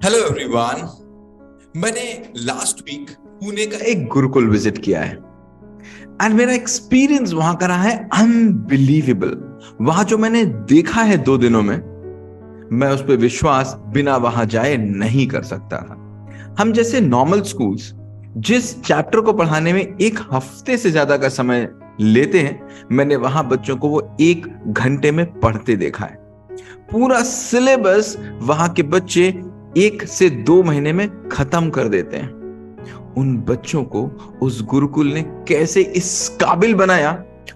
Hello everyone. मैंने last week Pune का एक गुरुकुल विजिट किया है एंड मेरा एक्सपीरियंस वहां का रहा है अनबिलीवेबल। वहां जो मैंने देखा है 2 दिनों में, मैं उस पर विश्वास बिना वहां जाए नहीं कर सकता था। हम जैसे नॉर्मल स्कूल्स जिस चैप्टर को पढ़ाने में 1 हफ्ते से ज्यादा का समय लेते हैं, मैंने वहां बच्चों को वो 1 घंटे में पढ़ते देखा है। पूरा सिलेबस वहां के बच्चे 1 से 2 महीने में खत्म कर देते हैं। उन बच्चों को उस गुरुकुल ने कैसे इस काबिल बनाया,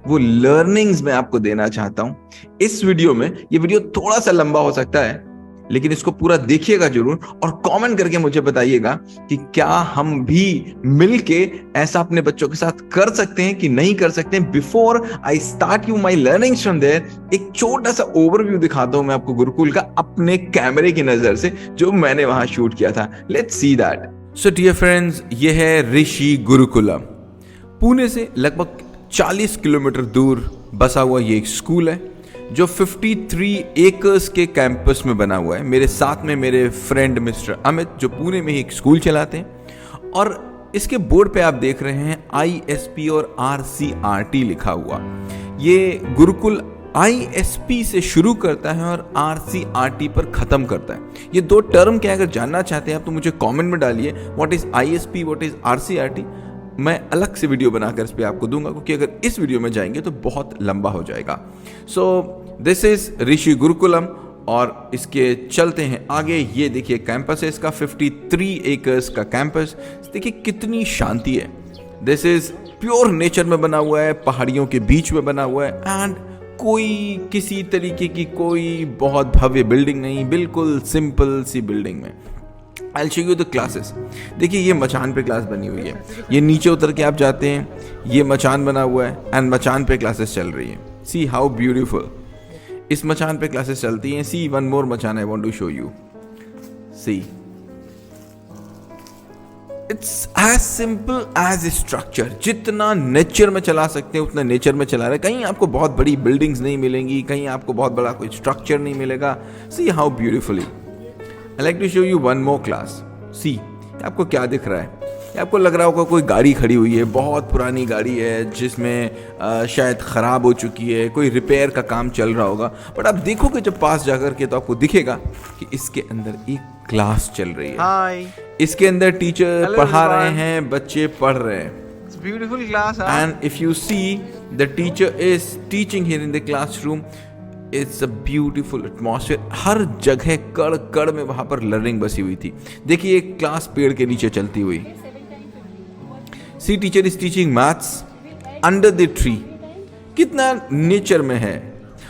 वो लर्निंग्स मैं आपको देना चाहता हूं इस वीडियो में। ये वीडियो थोड़ा सा लंबा हो सकता है, लेकिन इसको पूरा देखिएगा जरूर और कमेंट करके मुझे बताइएगा कि क्या हम भी मिलके ऐसा अपने बच्चों के साथ कर सकते हैं कि नहीं कर सकते हैं। Before I start you my learnings from there, एक छोटा सा ओवरव्यू दिखाता हूं मैं आपको गुरुकुल का अपने कैमरे की नजर से, जो मैंने वहां शूट किया था। Let's see that. So dear friends, ये है ऋषि गुरुकुलम। पुणे से लगभग 40 किलोमीटर दूर बसा हुआ ये एक स्कूल है जो 53 एकर्स के कैंपस में बना हुआ है। मेरे साथ में मेरे फ्रेंड मिस्टर अमित, जो पुणे में ही एक स्कूल चलाते हैं, और इसके बोर्ड पे आप देख रहे हैं ISP और RCRT लिखा हुआ। ये गुरुकुल ISP से शुरू करता है और RCRT पर खत्म करता है। ये 2 टर्म क्या, अगर जानना चाहते हैं आप तो मुझे कमेंट में डालिए, what is ISP, what is RCRT। मैं अलग से वीडियो बनाकर इस पे आपको दूंगा, क्योंकि अगर इस वीडियो में जाएंगे तो बहुत लंबा हो जाएगा। सो दिस इज ऋषि गुरुकुलम और इसके चलते हैं आगे। ये देखिए कैंपस है इसका, 53 एकर्स का कैंपस। देखिए कितनी शांति है। दिस इज प्योर नेचर में बना हुआ है, पहाड़ियों के बीच में बना हुआ है एंड कोई किसी तरीके की कोई बहुत भव्य बिल्डिंग नहीं, बिल्कुल सिंपल सी बिल्डिंग में। I'll show you the classes। देखिए ये मचान पे क्लास बनी हुई है, ये नीचे उतर के आप जाते हैं, ये मचान बना हुआ है एंड मचान पे क्लासेस चल रही है। सी हाउ ब्यूटीफुल, इस मचान पे क्लासेस चलती हैं। सी वन मोर मचान I want to show you. See it's as simple as structure. जितना नेचर में चला सकते हैं उतना नेचर में चला रहे हैं। कहीं आपको बहुत बड़ी बिल्डिंग्स नहीं मिलेंगी, कहीं आपको बहुत बड़ा कोई स्ट्रक्चर नहीं मिलेगा। See how beautifully. I like to show you one more class। See, आपको क्या दिख रहा है? आपको लग रहा होगा कोई गाड़ी खड़ी हुई है, बहुत पुरानी गाड़ी है जिसमें शायद ख़राब हो चुकी है, कोई रिपेयर का काम चल रहा होगा। बट आप देखोगे जब पास जाकर के तो आपको दिखेगा कि इसके अंदर एक क्लास चल रही है। Hi, इसके अंदर टीचर Hello पढ़ा रहे everyone। हैं, बच्चे पढ़ रहे हैं। it's beautiful class, huh? And if you see, the teacher is teaching here in the classroom। It's a beautiful atmosphere. हर जगह कड़ कड़ में वहां पर लर्निंग बसी हुई थी। देखिए एक क्लास पेड़ के नीचे चलती हुई। She teacher is teaching maths under the tree. कितना नेचर में है।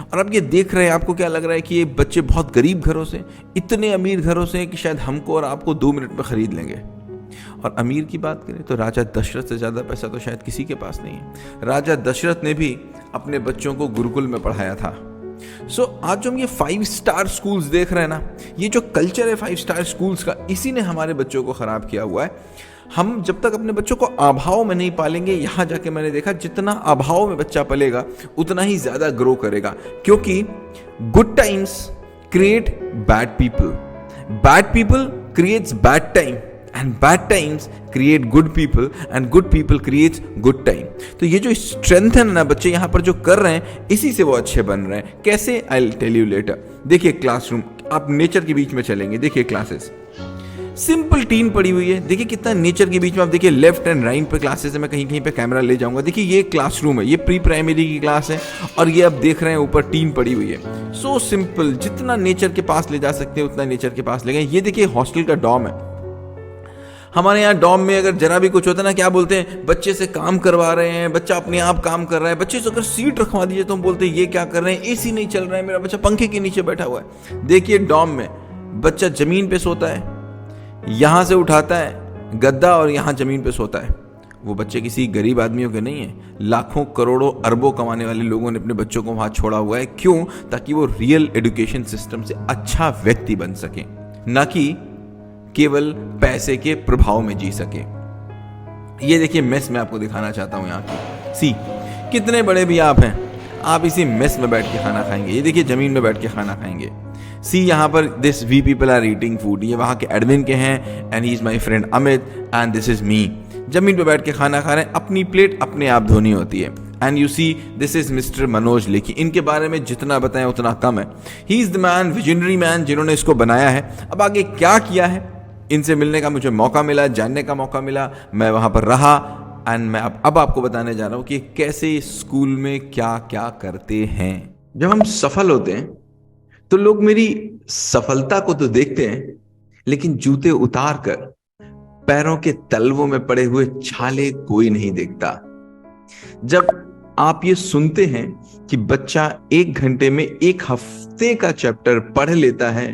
और आप ये देख रहे हैं, आपको क्या लग रहा है कि ये बच्चे बहुत गरीब घरों से, इतने अमीर घरों से कि शायद हमको और आपको 2 मिनट में खरीद लेंगे। और अमीर की बात करें तो राजा दशरथ से ज्यादा पैसा तो शायद किसी के पास नहीं है। राजा दशरथ ने भी अपने बच्चों को गुरुकुल में पढ़ाया था। सो आज जो हम ये 5 स्टार स्कूल्स देख रहे हैं ना, ये जो कल्चर है 5 स्टार स्कूल्स का, इसी ने हमारे बच्चों को खराब किया हुआ है। हम जब तक अपने बच्चों को अभाव में नहीं पालेंगे, यहाँ जाके मैंने देखा जितना अभाव में बच्चा पलेगा उतना ही ज्यादा ग्रो करेगा। क्योंकि good times create bad people, bad people creates bad time and bad times create good people and good people creates good time। तो ये जो स्ट्रेंथ है ना बच्चे यहाँ पर जो कर रहे हैं, इसी से वो अच्छे बन रहे हैं। कैसे, I'll tell you later। देखिए क्लासरूम, आप नेचर के बीच में चलेंगे। देखिए क्लासेस सिंपल टीन पड़ी हुई है। देखिए कितना नेचर के बीच में। आप देखिए लेफ्ट एंड राइट पे क्लासेस है। मैं कहीं कहीं पे कैमरा ले जाऊंगा। देखिए ये क्लासरूम है, ये प्री प्राइमरी की क्लास है और ये आप देख रहे हैं ऊपर टीन पड़ी हुई है। सो सिंपल, जितना नेचर के पास ले जा सकते हैं उतना नेचर के पास ले गए। ये देखिए हॉस्टल का डॉर्म है। हमारे यहाँ डॉम में अगर जरा भी कुछ होता है ना, क्या बोलते हैं, बच्चे से काम करवा रहे हैं, बच्चा अपने आप काम कर रहा है। बच्चे से अगर सीट रखवा दीजिए तो हम बोलते हैं ये क्या कर रहे हैं, एसी नहीं चल रहा है, मेरा बच्चा पंखे के नीचे बैठा हुआ है। देखिए डॉम में बच्चा जमीन पे सोता है, यहाँ से उठाता है गद्दा और यहाँ जमीन पे सोता है। वो बच्चे किसी गरीब आदमियों के नहीं है, लाखों करोड़ों अरबों कमाने वाले लोगों ने अपने बच्चों को वहाँ छोड़ा हुआ है। क्यों? ताकि वो रियल एजुकेशन सिस्टम से अच्छा व्यक्ति बन सके, ना कि केवल पैसे के प्रभाव में जी सके। ये देखिए मेस में आपको दिखाना चाहता हूं यहाँ की। सी कितने बड़े भी आप हैं, आप इसी मेस में बैठ के खाना खाएंगे। ये देखिए जमीन में बैठ के खाना खाएंगे। सी यहाँ पर this we people are eating food, ये वहाँ के एडमिन के हैं and he is my friend Amit and this is me. जमीन पे बैठ के खाना खा रहे हैं, अपनी प्लेट अपने आप धोनी होती है। And you see this is mister Manoj Lekhi, इनके बारे में जितना बताएं उतना कम है। He is the man, visionary man, जिन्होंने इसको बनाया है। अब आगे क्या किया है, इनसे मिलने का मुझे मौका मिला, जानने का मौका मिला, मैं वहां पर रहा एंड मैं अब आपको बताने जा रहा हूं कि कैसे स्कूल में क्या क्या करते हैं। जब हम सफल होते हैं तो लोग मेरी सफलता को तो देखते हैं, लेकिन जूते उतार कर पैरों के तलवों में पड़े हुए छाले कोई नहीं देखता। जब आप ये सुनते हैं कि बच्चा 1 घंटे में 1 हफ्ते का चैप्टर पढ़ लेता है,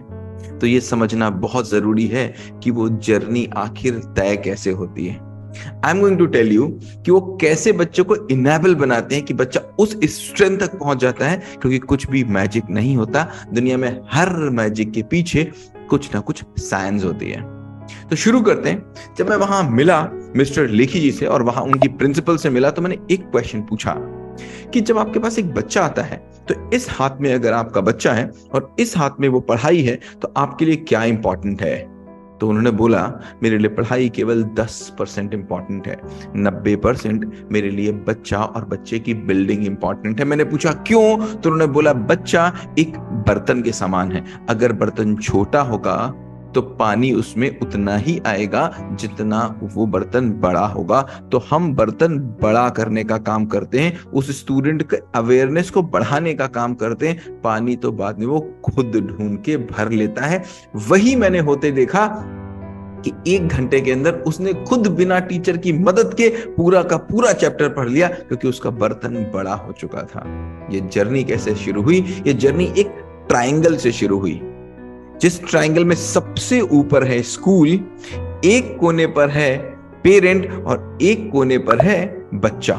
तो ये समझना बहुत जरूरी है कि वो जर्नी आखिर तय कैसे होती है। I am going to tell you कि वो कैसे बच्चों को इनेबल बनाते हैं कि बच्चा उस स्ट्रेंथ तक पहुंच जाता है, क्योंकि कुछ भी मैजिक नहीं होता दुनिया में, हर मैजिक के पीछे कुछ ना कुछ साइंस होती है। तो शुरू करते हैं। जब मैं वहां मिला मिस्टर लेखी जी से और वहां उनकी प्रिंसिपल से मिला, तो मैंने एक क्वेश्चन पूछा कि जब आपके पास एक बच्चा आता है तो इस हाथ में अगर आपका बच्चा है और इस हाथ में वो पढ़ाई है, तो आपके लिए क्या इंपॉर्टेंट है? तो उन्होंने बोला, मेरे लिए पढ़ाई केवल 10% इंपॉर्टेंट है, 90% मेरे लिए बच्चा और बच्चे की बिल्डिंग इंपॉर्टेंट है। मैंने पूछा क्यों? तो उन्होंने बोला, बच्चा एक बर्तन के समान है, अगर बर्तन छोटा होगा तो पानी उसमें उतना ही आएगा जितना वो बर्तन बड़ा होगा। तो हम बर्तन बड़ा करने का काम करते हैं, उस स्टूडेंट के अवेयरनेस को बढ़ाने का काम करते हैं, पानी तो बाद में वो खुद ढूंढ के भर लेता है। वही मैंने होते देखा कि 1 घंटे के अंदर उसने खुद बिना टीचर की मदद के पूरा का पूरा चैप्टर पढ़ लिया, क्योंकि उसका बर्तन बड़ा हो चुका था। ये जर्नी कैसे शुरू हुई? ये जर्नी एक ट्रायंगल से शुरू हुई। जिस ट्रायंगल में सबसे ऊपर है स्कूल, एक कोने पर है पेरेंट और एक कोने पर है बच्चा,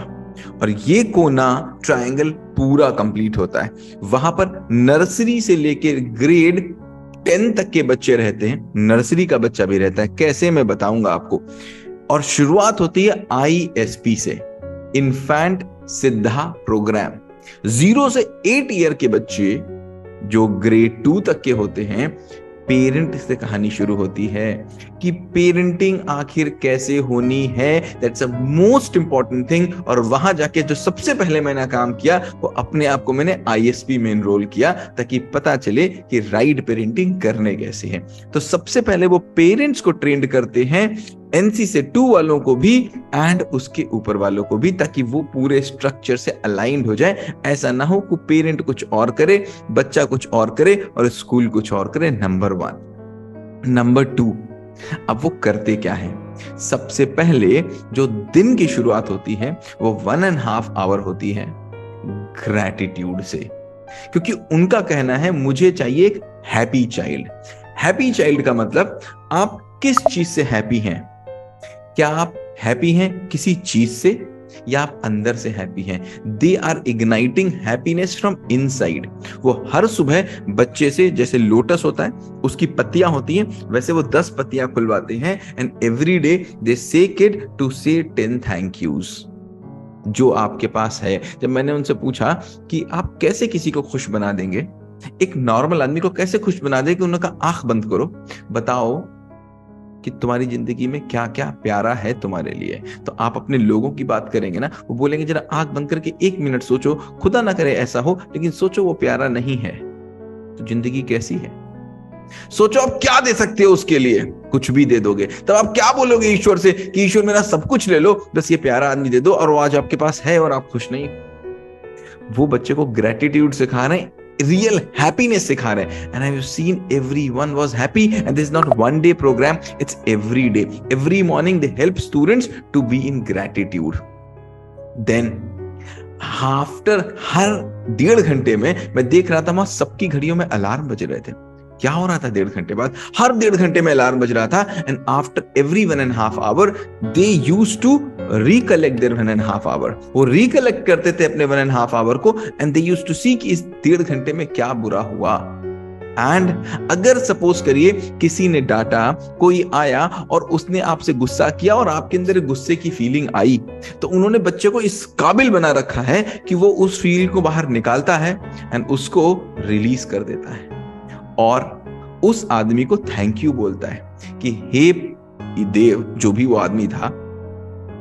और ये कोना ट्रायंगल पूरा कंप्लीट होता है। वहां पर नर्सरी से लेकर ग्रेड 10 तक के बच्चे रहते हैं, नर्सरी का बच्चा भी रहता है। कैसे, मैं बताऊंगा आपको। और शुरुआत होती है ISP से, इन्फेंट सिद्धा प्रोग्राम। 0 से 8 ईयर के बच्चे जो ग्रेड 2 तक के होते हैं, पेरेंट से कहानी शुरू होती है कि पेरेंटिंग आखिर कैसे होनी है। That's a most important thing. और वहां जाके जो सबसे पहले मैंने काम किया, वो अपने आप को मैंने ISP में एनरोल किया, ताकि पता चले कि राइट पेरेंटिंग करने कैसे है। तो सबसे पहले वो पेरेंट्स को ट्रेंड करते हैं, NC से 2 वालों को भी एंड उसके ऊपर वालों को भी, ताकि वो पूरे स्ट्रक्चर से अलाइंड हो जाए। ऐसा ना हो कि पेरेंट कुछ और करे, बच्चा कुछ और करे और स्कूल कुछ और करे। नंबर 1। नंबर 2, अब वो करते क्या है? सबसे पहले जो दिन की शुरुआत होती है वो 1.5 आवर होती है ग्रैटिट्यूड से, क्योंकि उनका कहना है मुझे चाहिए एक हैप्पी चाइल्ड। हैप्पी चाइल्ड का मतलब आप किस चीज से हैप्पी हैं? क्या आप हैप्पी हैं किसी चीज से, या आप अंदर से हैप्पी हैं? They are igniting happiness from inside. वो हर सुबह बच्चे से, जैसे लोटस होता है उसकी पत्तियां होती हैं, वैसे वो 10 पत्तियां खुलवाते हैं एंड एवरी डे दे से किड टू से 10 थैंक यूज जो आपके पास है। जब मैंने उनसे पूछा कि आप कैसे किसी को खुश बना देंगे, एक नॉर्मल आदमी को कैसे खुश बना देंगे, उन्होंने कहा आंख बंद करो, बताओ कि तुम्हारी जिंदगी में क्या क्या प्यारा है तुम्हारे लिए। तो आप अपने लोगों की बात करेंगे ना, वो बोलेंगे जरा आंख बंद करके 1 मिनट सोचो, खुदा ना करे ऐसा हो, लेकिन सोचो वो प्यारा नहीं है तो जिंदगी कैसी है? सोचो आप क्या दे सकते हो उसके लिए, कुछ भी दे दोगे। तब आप क्या बोलोगे ईश्वर से कि ईश्वर मेरा सब कुछ ले लो, बस ये प्यारा आदमी दे दो, और वो आज आपके पास है और आप खुश नहीं। वो बच्चे को ग्रेटिट्यूड सिखा रहे हैं, रियल हैप्पीनेस सिखा रहे हैं। And I have seen everyone was happy and this is not one day program, it's every day. Every morning they help students to be in gratitude. Then after हर 1.5 घंटे में मैं देख रहा था वहां सबकी घड़ियों में अलार्म बज रहे थे। क्या हो रहा था? 1.5 घंटे बाद हर 1.5 घंटे में अलार्म बज रहा था। And after every 1.5 hour they used to recollect their 1.5 hour. वो रिकलेक्ट करते थे अपने 1.5 आवर को and they used to see कि इस 1.5 घंटे में क्या बुरा हुआ। एंड अगर सपोज करिए किसी ने डांटा, कोई आया और उसने आपसे गुस्सा किया और आपके अंदर गुस्से की फीलिंग आई, तो उन्होंने बच्चे को इस काबिल बना रखा है कि वो उस फील को बाहर निकालता है एंड उसको रिलीज कर देता है। और उस आदमी को थैंक यू बोलता है कि हे देव, जो भी वो आदमी था,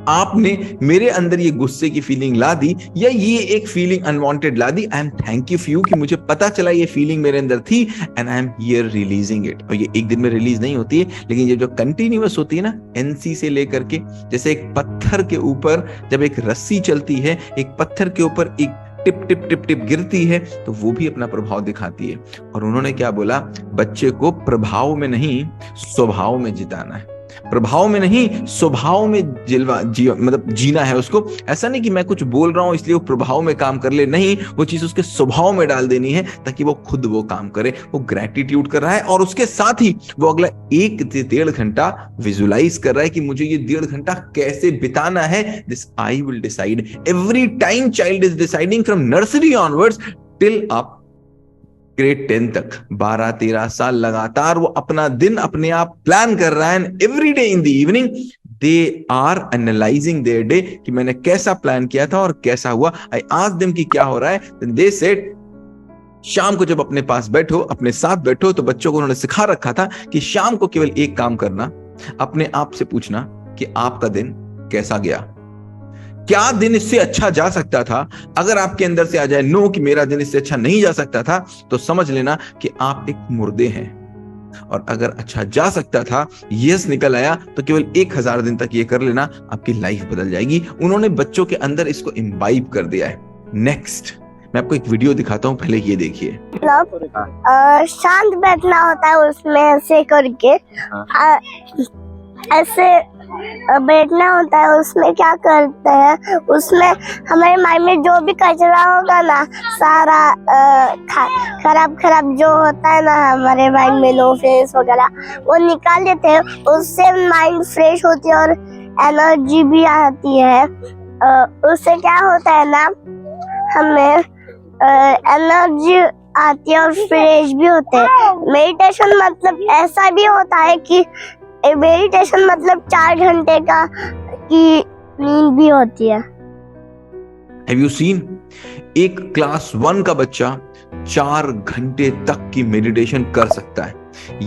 आपने मेरे अंदर ये गुस्से की फीलिंग ला दी या ये एक फीलिंग अनवांटेड ला दी। I am thank you for you कि मुझे पता चला ये फीलिंग मेरे अंदर थी and I am here releasing it. और ये एक दिन में रिलीज नहीं होती है, लेकिन ये जो कंटिन्यूअस होती है ना, एनसी से लेकर के, जैसे एक पत्थर के ऊपर जब एक रस्सी चलती है, एक पत्थर के ऊपर एक टिप टिप टिप टिप गिरती है, तो वो भी अपना प्रभाव दिखाती है। और उन्होंने क्या बोला, बच्चे को प्रभाव में नहीं स्वभाव में जिताना है, प्रभाव में नहीं स्वभाव में मतलब जीना है उसको। ऐसा नहीं कि मैं कुछ बोल रहा हूं इसलिए वो प्रभाव में काम कर ले, नहीं, वो चीज उसके स्वभाव में डाल देनी है ताकि वो खुद वो काम करे। वो ग्रेटिट्यूड कर रहा है और उसके साथ ही वो अगला 1 से 1.5 घंटा विजुलाइज कर रहा है कि मुझे ये 1.5 घंटा कैसे बिताना है। This I will decide every time child is deciding from nursery onwards till up grade 10 तक। 12-13 साल लगातार वो अपना दिन अपने आप प्लान कर रहा है। Every day in the evening they are analysing their day कि मैंने कैसा प्लान किया था और कैसा हुआ। आई आस्क्ड देम कि क्या हो रहा है, दे सेड शाम को जब अपने पास बैठो, अपने साथ बैठो, तो बच्चों को उन्होंने सिखा रखा था कि शाम को केवल एक काम करना, अपने आप से पूछना कि आपका दिन कैसा गया, क्या दिन इससे अच्छा जा सकता था। अगर आपके अंदर से आ जाए नो कि मेरा दिन इससे अच्छा नहीं जा सकता था, तो समझ लेना कि आप एक मुर्दे हैं। और अगर अच्छा जा सकता था, यस निकल आया, तो केवल 1000 दिन तक ये कर लेना, आपकी लाइफ बदल जाएगी। उन्होंने बच्चों के अंदर इसको इम्बाइब कर दिया है। नेक्स्ट मैं आपको एक वीडियो दिखाता हूं, पहले ये देखिए। शांत बैठना होता है, उसमें ऐसे करके ऐसे बैठना होता है। उसमें क्या करते हैं, उसमें हमारे माइंड में जो भी कचरा होगा ना, सारा खराब जो होता है ना हमारे माइंड में, लो फेस वगैरह, वो निकाल देते हैं। उससे माइंड फ्रेश होती है और एनर्जी भी आती है। उससे क्या होता है ना, हमें एनर्जी आती है और फ्रेश भी होते हैं। मेडिटेशन मतलब ऐसा भी होता है कि मेडिटेशन मतलब 4 घंटे की नींद भी होती है। Have you seen? एक क्लास 1 का बच्चा 4 घंटे तक की मेडिटेशन कर सकता है।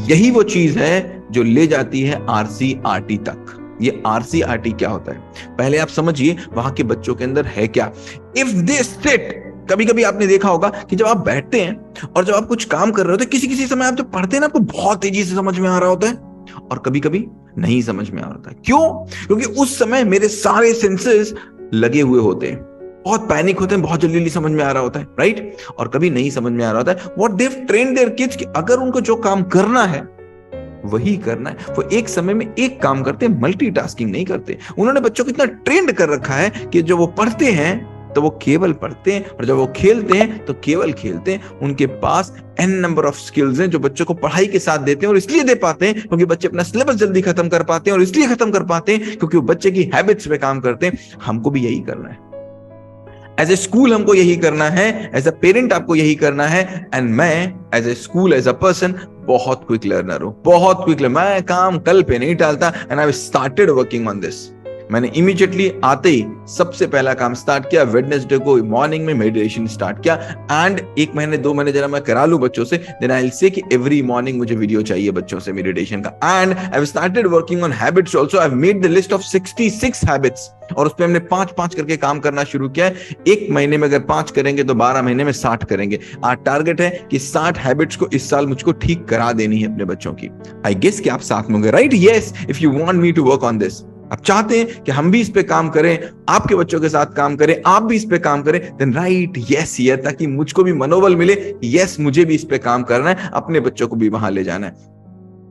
यही वो चीज है जो ले जाती है RCRT तक। ये RCRT क्या होता है, पहले आप समझिए वहां के बच्चों के अंदर है क्या। इफ दे सिट, कभी कभी आपने देखा होगा कि जब आप बैठते हैं और जब आप कुछ काम कर रहे होते हैं, किसी समय आप जब पढ़ते हैं ना, आपको बहुत तेजी से समझ में आ रहा होता है और कभी कभी नहीं समझ में आ रहा है। क्यों? क्योंकि उस समय मेरे सारे सेंसेस लगे हुए होते हैं, बहुत पैनिक होते हैं, बहुत जल्दी समझ में आ रहा होता है, राइट? और कभी नहीं समझ में आ रहा होता है। What they have trained their kids कि अगर उनको जो काम करना है वही करना है, वो एक समय में एक काम करते हैं, मल्टीटास्किंग नहीं करते। उन्होंने बच्चों को इतना ट्रेंड कर रखा है कि जो वो पढ़ते हैं तो वो केवल पढ़ते हैं और जब वो खेलते हैं तो केवल खेलते हैं। उनके पास n नंबर ऑफ स्किल्स हैं जो बच्चों को पढ़ाई के साथ देते हैं, और इसलिए दे पाते हैं क्योंकि बच्चे अपना सिलेबस जल्दी खत्म कर पाते हैं, और इसलिए खत्म कर पाते हैं क्योंकि वो बच्चे की हैबिट्स पे काम करते हैं। हमको भी यही करना है, एज ए स्कूल हमको यही करना है, एज अ पेरेंट आपको यही करना है। एंड मैं as a school, as a person बहुत क्विक लर्नर हूं, बहुत क्विक लर्नर। मैं काम कल पे नहीं टालता and I started working on this. मैंने इमीडिएटली आते ही सबसे पहला काम स्टार्ट किया, वेडनेसडे को मॉर्निंग में मेडिटेशन स्टार्ट किया। एंड 1 महीने 2 महीने जरा मैं करा लूं बच्चों से, देन आई विल से कि एवरी मॉर्निंग मुझे वीडियो चाहिए बच्चों से मेडिटेशन का। And I have started working on habits also. I have made the list of 66 habits, और उस पे हमने 5-5 करके काम करना शुरू किया है। 1 महीने में अगर 5 करेंगे तो 12 महीने में 60 करेंगे। आज टारगेट है कि 60 हैबिट्स को इस साल मुझको ठीक करा देनी है अपने बच्चों की। आई गेस कि आप साथ में होंगे, right? Yes, if you want me to work on this, आप चाहते हैं कि हम भी इस पे काम करें, आपके बच्चों के साथ काम करें, आप भी इस पे काम करें, देन राइट, यस, ये ताकि मुझको भी मनोबल मिले, यस मुझे भी इस पे काम करना है, अपने बच्चों को भी वहां ले जाना है।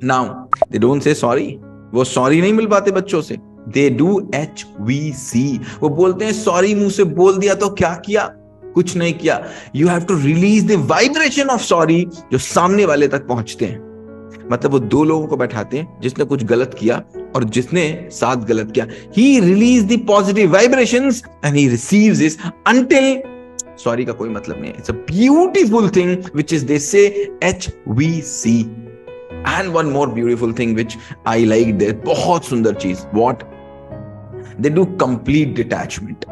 Now they don't say sorry, वो सॉरी नहीं मिल पाते बच्चों से, दे डू HVC, वो बोलते हैं सॉरी, मुंह से बोल दिया तो क्या किया, कुछ नहीं किया। You have to release the vibration of sorry जो सामने वाले तक पहुंचते हैं। मतलब वो 2 लोगों को बैठाते हैं, जिसने कुछ गलत किया और जिसने साथ गलत किया। He release the positive vibrations and he receives this until sorry का कोई मतलब नहीं है। It's a beautiful thing which is they say HVC. And one more beautiful thing which I like there, बहुत सुंदर चीज, what? They do complete detachment.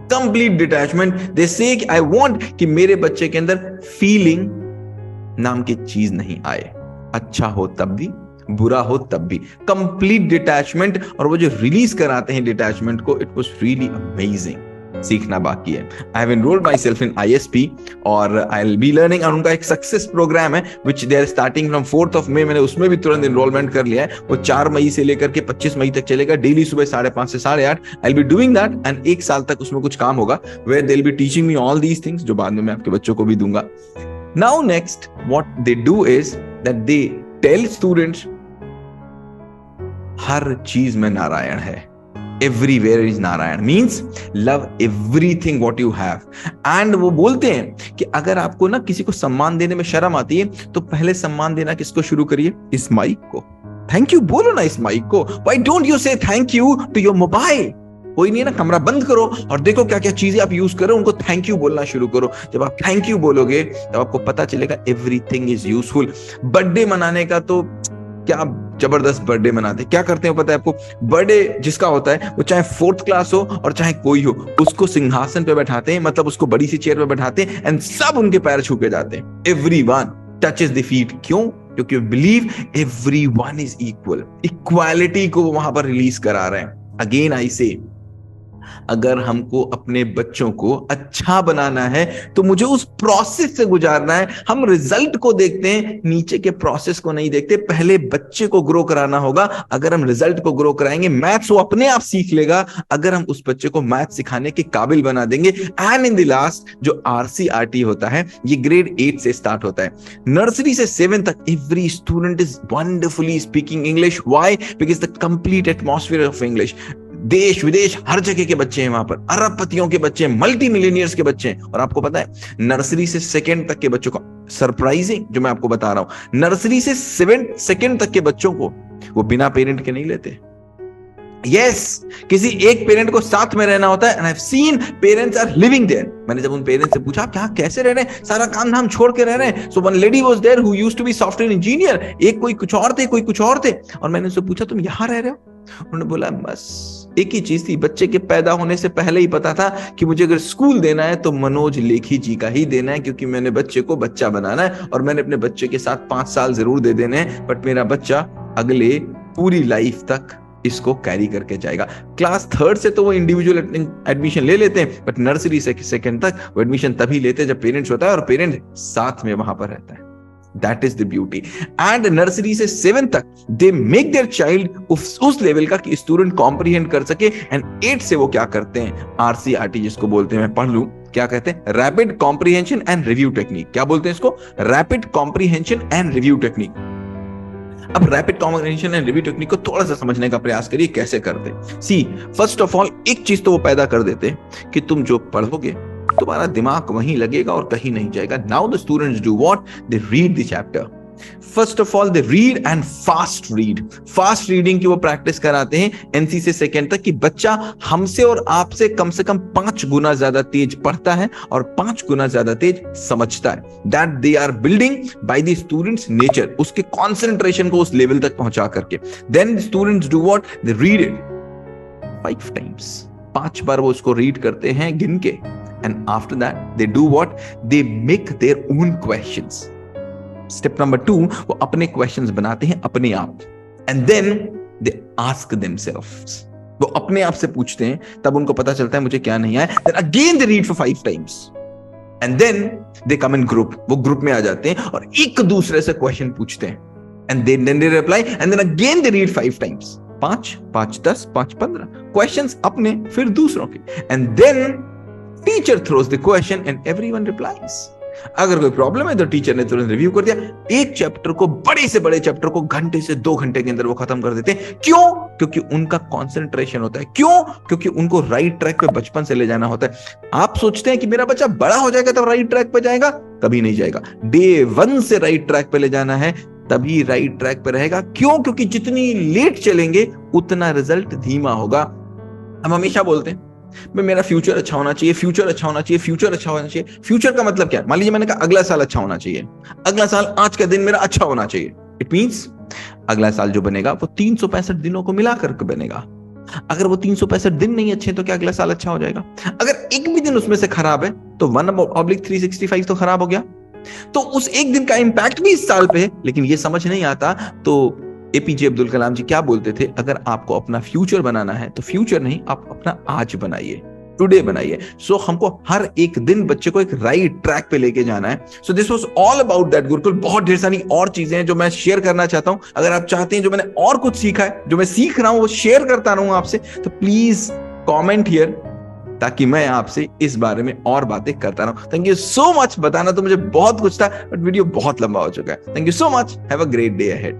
Complete detachment. They say I want कि मेरे बच्चे के अंदर फीलिंग नाम की चीज नहीं आए। अच्छा हो तब भी, बुरा हो तब भी, कंप्लीट डिटैचमेंट। और वो जो रिलीज कराते हैं डिटैचमेंट को, इट वाज रियली अमेजिंग। सीखना बाकी है। I have enrolled my self in ISP और आई विल बी लर्निंग। और उनका एक सक्सेस प्रोग्राम है which they are starting from 4th May। मैंने उसमें भी तुरंत एनरोलमेंट कर लिया है। वो 4 मई से लेकर के 25 मई तक चलेगा, डेली सुबह 5:30 से 8:30। I will be doing that and 1 साल तक उसमें कुछ काम होगा where they will be teaching me all these things, जो बाद में मैं आपके बच्चों को भी दूंगा। Now next what they do is that they tell students हर चीज में नारायण है। Everywhere is Narayan means love everything what you have। and वो बोलते हैं कि अगर आपको ना किसी को सम्मान देने में शर्म आती है तो पहले सम्मान देना किसको शुरू करिए? इस माइक को। थैंक यू बोलो ना इस माइक को। Why don't you say thank you to your mobile? कोई नहीं है ना, कमरा बंद करो और देखो क्या क्या चीजें आप यूज करो, उनको थैंक यू बोलना शुरू करो। जब आप थैंक यू बोलोगे तब आपको पता चलेगा एवरीथिंग इज यूजफुल। बर्थडे मनाने का तो क्या जबरदस्त बर्थडे मनाते, क्या करते हैं पता है आपको? बर्थडे जिसका होता है वो चाहे 4th क्लास हो और चाहे कोई हो, उसको सिंहासन पे बैठाते हैं, मतलब उसको बड़ी सी चेयर पे बैठाते हैं एंड सब उनके पैर छू के जाते हैं। Everyone touches the feet. क्यों? क्योंकि believe everyone is equal. Equality को वो वहां पर रिलीज करा रहे हैं। अगेन आई से, अगर हमको अपने बच्चों को अच्छा बनाना है तो मुझे उस प्रोसेस से गुजारना है। हम रिजल्ट को देखते हैं, नीचे के प्रोसेस को नहीं देखते। पहले बच्चे को ग्रो कराना होगा। अगर हम रिजल्ट को ग्रो कराएंगे, मैथ्स वो अपने आप सीख लेगा अगर हम उस बच्चे को मैथ सिखाने के काबिल बना देंगे। एंड इन द लास्ट जो RCRT होता है, ये ग्रेड 8 से स्टार्ट होता है। नर्सरी से 7 तक every student is wonderfully speaking English. Why? Because the complete atmosphere of English. देश विदेश हर जगह के बच्चे हैं वहां पर, अरबपतियों के बच्चे हैं, मल्टी मिलियनियर्स के बच्चे हैं। और आपको पता है नर्सरी से 2nd तक के बच्चों को, सरप्राइजिंग जो मैं आपको बता रहा हूं, नर्सरी से 2nd तक के बच्चों को वो बिना पेरेंट के नहीं लेते। यस, किसी एक पेरेंट को साथ में रहना होता है। And I have seen parents are living there. मैंने जब उन पेरेंट्स से पूछा आप यहाँ कैसे रह रहे हैं, सारा काम धाम छोड़ के रह रहे हैं। So one lady was there who used to be software engineer. एक कोई कुछ और थे, कोई कुछ और थे। और मैंने उनसे पूछा तुम यहाँ रह रहे हो? उन्होंने बोला बस एक ही चीज थी, बच्चे के पैदा होने से पहले ही पता था कि मुझे अगर स्कूल देना है तो मनोज लेखी जी का ही देना है, क्योंकि मैंने बच्चे को बच्चा बनाना है और मैंने अपने बच्चे के साथ 5 साल जरूर दे देने हैं, बट मेरा बच्चा अगले पूरी लाइफ तक इसको कैरी करके जाएगा। क्लास 3rd से तो वो इंडिविजुअल एडमिशन ले लेते हैं, बट नर्सरी से 2nd तक वो एडमिशन तभी लेते हैं जब पेरेंट्स होता है और पेरेंट साथ में वहां पर रहता है। That is the beauty. And nursery से 7 तक they make their child उस लेवल का कि स्टूडेंट कॉम्प्रिहेंड कर सके। एंड 8 से वो क्या करते हैं? RCRT जिसको बोलते हैं, मैं पढ़ लूं क्या कहते हैं, rapid comprehension and review technique. क्या बोलते हैं इसको? Rapid comprehension and review technique. अब rapid comprehension and review technique को थोड़ा सा समझने का प्रयास करिए कैसे करते। सी फर्स्ट ऑफ ऑल एक चीज तो वो पैदा कर देते कि तुम जो पढ़ोगे तुम्हारा दिमाग वहीं लगेगा और कहीं नहीं जाएगा। Now the students do what? They read the chapter. First of all they read and fast read. Fast reading की वो प्रैक्टिस कराते हैं NC से 2nd तक कि बच्चा हमसे और आपसे कम से कम 5 गुना ज्यादा तेज पढ़ता है और 5 गुना ज्यादा तेज समझता है। That they are building by the students nature, उसके कॉन्सेंट्रेशन को उस लेवल तक पहुंचा करके। Then students do what? They read it 5 times. 5 बार वो उसको रीड करते हैं गिन के। And after that, they do what? They make their own questions. Step number 2, वो अपने questions बनाते हैं अपने आप. And then they ask themselves. वो अपने आप से पूछते हैं, तब उनको पता चलता है मुझे क्या नहीं आया. Then again they read for 5 times. And then they come in group. वो ग्रुप में आ जाते हैं और एक दूसरे से क्वेश्चन पूछते हैं. And then they reply. And then again they read 5 times. 5, 10, 5, 15 questions अपने फिर दूसरों के. And then teacher throws the question and everyone replies. अगर कोई प्रॉब्लम है तो टीचर ने तुरंत रिव्यू कर दिया। एक चैप्टर को, बड़े से बड़े चैप्टर को घंटे से 2 घंटे के अंदर वो खत्म कर देते हैं। क्यों? क्योंकि उनका कंसंट्रेशन होता है। क्यों? क्योंकि उनको राइट ट्रैक पे बचपन से ले जाना होता है। आप सोचते हैं कि मेरा बच्चा बड़ा हो जाएगा तब राइट ट्रैक पे जाएगा, कभी नहीं जाएगा। डे 1 से राइट ट्रैक पे ले जाना है, तभी राइट ट्रैक पे रहेगा। क्यों? क्योंकि जितनी लेट चलेंगे उतना रिजल्ट धीमा होगा। हम हमेशा बोलते हैं मेरा फ्यूचर अच्छा होना चाहिए, फ्यूचर अच्छा होना चाहिए, फ्यूचर अच्छा होना चाहिए। फ्यूचर का मतलब क्या है? मान लीजिए मैंने कहा अगला साल अच्छा होना चाहिए, अगला साल आज का दिन मेरा अच्छा होना चाहिए। इट मींस अगला साल जो बनेगा वो 365 दिनों को मिलाकर के बनेगा। अगर वो 365 दिन नहीं अच्छे तो क्या अगला साल अच्छा हो जाएगा? अगर एक भी दिन उसमें से खराब है तो 1/365 तो खराब हो गया। तो उस एक दिन का इंपैक्ट भी इस साल पे है, लेकिन ये समझ नहीं आता। तो एपीजे अब्दुल कलाम जी क्या बोलते थे, अगर आपको अपना फ्यूचर बनाना है तो फ्यूचर नहीं, आप अपना आज बनाइए, टुडे बनाइए। सो हमको हर एक दिन बच्चे को एक राइट ट्रैक पे लेके जाना है। So this was all about that Gurukul. बहुत ढेर सारी और चीजें हैं जो मैं शेयर करना चाहता हूं। अगर आप चाहते हैं जो मैंने और कुछ सीखा है, जो मैं सीख रहा हूं वो शेयर करता रहूं आपसे, तो प्लीज कॉमेंट हियर, ताकि मैं आपसे इस बारे में और बातें करता रहूं। Thank you so much. बताना तो मुझे बहुत कुछ था, बट वीडियो बहुत लंबा हो चुका है। Thank you so much. Have a great day ahead.